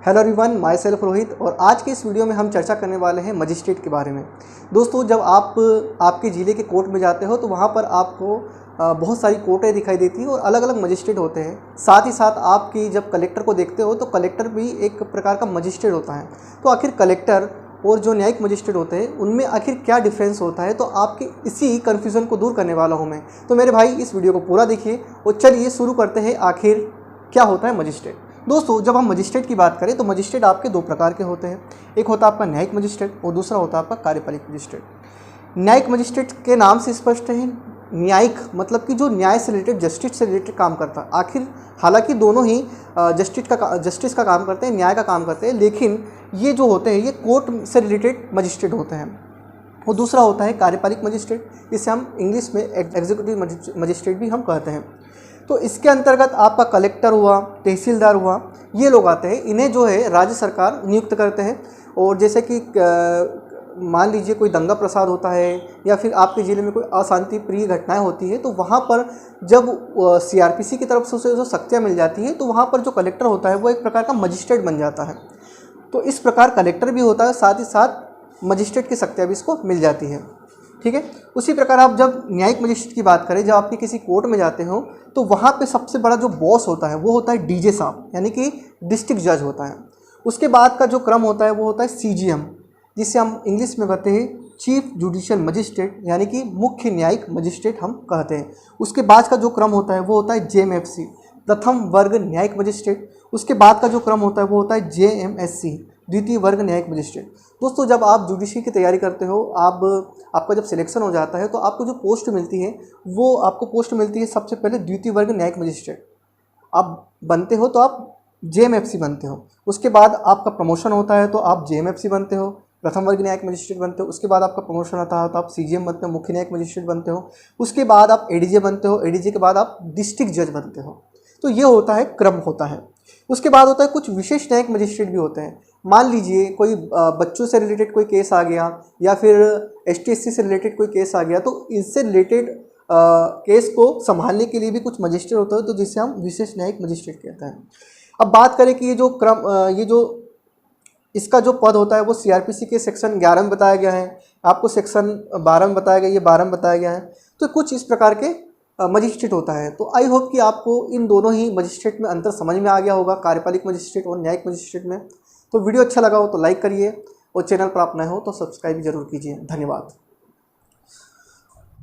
Hello everyone, my self Rohit. और आज के इस वीडियो में हम चर्चा करने वाले हैं मजिस्ट्रेट के बारे में। दोस्तों, जब आप आपके ज़िले के कोर्ट में जाते हो तो वहाँ पर आपको बहुत सारी कोर्टें दिखाई देती हैं और अलग अलग मजिस्ट्रेट होते हैं। साथ ही साथ आपकी जब कलेक्टर को देखते हो तो कलेक्टर भी एक प्रकार का मजिस्ट्रेट होता है। तो आखिर कलेक्टर और जो न्यायिक मजिस्ट्रेट होते हैं उनमें आखिर क्या डिफरेंस होता है, तो आपके इसी कन्फ्यूज़न को दूर करने वाला हूँ मैं। तो मेरे भाई, इस वीडियो को पूरा देखिए और चलिए शुरू करते हैं आखिर क्या होता है मजिस्ट्रेट। दोस्तों, जब हम मजिस्ट्रेट की बात करें तो मजिस्ट्रेट आपके दो प्रकार के होते हैं। एक होता है आपका न्यायिक मजिस्ट्रेट और दूसरा होता है आपका कार्यपालिक मजिस्ट्रेट। न्यायिक मजिस्ट्रेट के नाम से स्पष्ट है, न्यायिक मतलब कि जो न्याय से रिलेटेड, जस्टिस से रिलेटेड काम करता है। आखिर हालांकि दोनों ही जस्टिस का काम करते हैं, न्याय का काम करते हैं, लेकिन ये जो होते हैं ये कोर्ट से रिलेटेड मजिस्ट्रेट होते हैं। और दूसरा होता है कार्यपालिक मजिस्ट्रेट, जिसे हम इंग्लिश में एग्जीक्यूटिव मजिस्ट्रेट भी हम कहते हैं। तो इसके अंतर्गत आपका कलेक्टर हुआ, तहसीलदार हुआ, ये लोग आते हैं। इन्हें जो है राज्य सरकार नियुक्त करते हैं। और जैसे कि मान लीजिए कोई दंगा प्रसाद होता है या फिर आपके ज़िले में कोई अशांति प्रिय घटनाएं होती है, तो वहाँ पर जब CRPC की तरफ से उसे जो शक्तियाँ मिल जाती हैं, तो वहाँ पर जो कलेक्टर होता है वो एक प्रकार का मजिस्ट्रेट बन जाता है। तो इस प्रकार कलेक्टर भी होता है, साथ ही साथ मजिस्ट्रेट की शक्तियाँ भी इसको मिल जाती है। ठीक है। उसी प्रकार आप जब न्यायिक मजिस्ट्रेट की बात करें, जब आपके किसी कोर्ट में जाते हो तो वहाँ पे सबसे बड़ा जो बॉस होता है वो होता है DJ साहब, यानी कि डिस्ट्रिक्ट जज होता है। उसके बाद का जो क्रम होता है वो होता है CGM, जिसे हम इंग्लिश में कहते हैं चीफ जुडिशियल मजिस्ट्रेट, यानी कि मुख्य न्यायिक मजिस्ट्रेट हम कहते हैं। उसके बाद का जो क्रम होता है वो होता है JMFC, प्रथम वर्ग न्यायिक मजिस्ट्रेट। उसके बाद का जो क्रम होता है वो होता है JMSC, द्वितीय वर्ग न्यायिक मजिस्ट्रेट। दोस्तों, जब आप जुडिशरी की तैयारी करते हो, आपका जब सिलेक्शन हो जाता है तो आपको जो पोस्ट मिलती है वो आपको पोस्ट मिलती है सबसे पहले द्वितीय वर्ग न्यायिक मजिस्ट्रेट। आप बनते हो तो आप JMFC बनते हो। उसके बाद आपका प्रमोशन होता है तो आप JMFC बनते हो, प्रथम वर्ग न्यायिक मजिस्ट्रेट बनते हो। उसके बाद आपका प्रमोशन आता है तो आप CGM बनते हो, मुख्य न्यायिक मजिस्ट्रेट बनते हो। उसके बाद आप ADJ बनते हो, ADJ के बाद आप डिस्ट्रिक्ट जज बनते हो। तो ये होता है, क्रम होता है। उसके बाद होता है कुछ विशेष न्यायिक मजिस्ट्रेट भी होते हैं। मान लीजिए कोई बच्चों से रिलेटेड कोई केस आ गया या फिर ST/SC से रिलेटेड कोई केस आ गया, तो इससे रिलेटेड केस को संभालने के लिए भी कुछ मजिस्ट्रेट होता है, तो जिसे हम विशेष न्यायिक मजिस्ट्रेट कहते हैं। अब बात करें कि ये जो इसका जो पद होता है वो CRPC के सेक्शन 11 में बताया गया है, आपको सेक्शन 12 में बताया गया, ये 12 में बताया गया है। तो कुछ इस प्रकार के मजिस्ट्रेट होता है। तो आई होप कि आपको इन दोनों ही मजिस्ट्रेट में अंतर समझ में आ गया होगा, कार्यपालिक मजिस्ट्रेट और न्यायिक मजिस्ट्रेट में। तो वीडियो अच्छा लगा हो तो लाइक करिए और चैनल पर आप नए हो तो सब्सक्राइब जरूर कीजिए। धन्यवाद।